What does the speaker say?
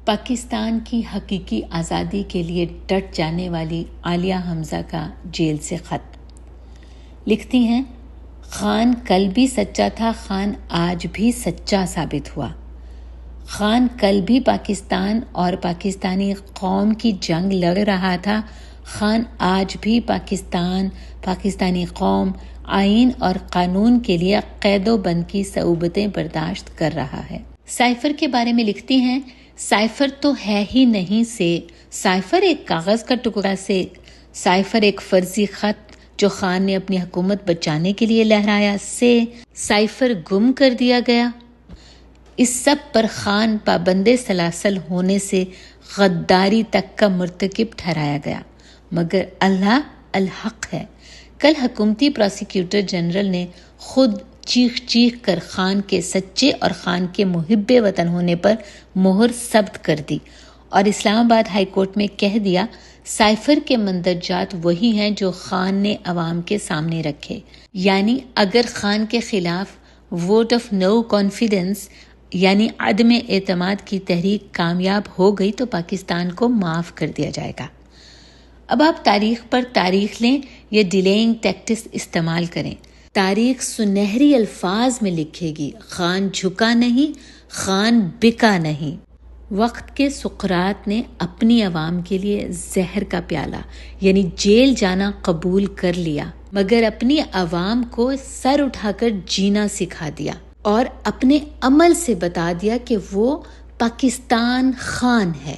پاکستان کی حقیقی آزادی کے لیے ڈٹ جانے والی عالیہ حمزہ کا جیل سے خط لکھتی ہیں، خان کل بھی سچا تھا، خان آج بھی سچا ثابت ہوا۔ خان کل بھی پاکستان اور پاکستانی قوم کی جنگ لڑ رہا تھا، خان آج بھی پاکستانی قوم، آئین اور قانون کے لیے قید و بند کی صعوبتیں برداشت کر رہا ہے۔ سائفر کے بارے میں لکھتی ہیں، سائفر تو ہے ہی نہیں سے، سائفر ایک کاغذ کا ٹکڑا سے، سائفر ایک فرضی خط جو خان نے اپنی حکومت بچانے کے لیے لہرایا سے، سائفر گم کر دیا گیا۔ اس سب پر خان پابند سلاسل ہونے سے غداری تک کا مرتکب ٹھہرایا گیا، مگر اللہ الحق ہے۔ کل حکومتی پروسیکیوٹر جنرل نے خود چیخ کر خان کے سچے اور خان کے محب وطن ہونے پر مہر ثبت کر دی اور اسلام آباد ہائی کورٹ میں کہہ دیا، سائفر کے مندرجات وہی ہیں جو خان نے عوام کے سامنے رکھے، یعنی اگر خان کے خلاف ووٹ آف نو کانفیڈنس یعنی عدم اعتماد کی تحریک کامیاب ہو گئی تو پاکستان کو معاف کر دیا جائے گا۔ اب آپ تاریخ پر تاریخ لیں یا ڈیلیئنگ ٹیکٹس استعمال کریں، تاریخ سنہری الفاظ میں لکھے گی، خان جھکا نہیں، خان بکا نہیں۔ وقت کے سقراط نے اپنی عوام کے لیے زہر کا پیالہ یعنی جیل جانا قبول کر لیا، مگر اپنی عوام کو سر اٹھا کر جینا سکھا دیا اور اپنے عمل سے بتا دیا کہ وہ پاکستان خان ہے۔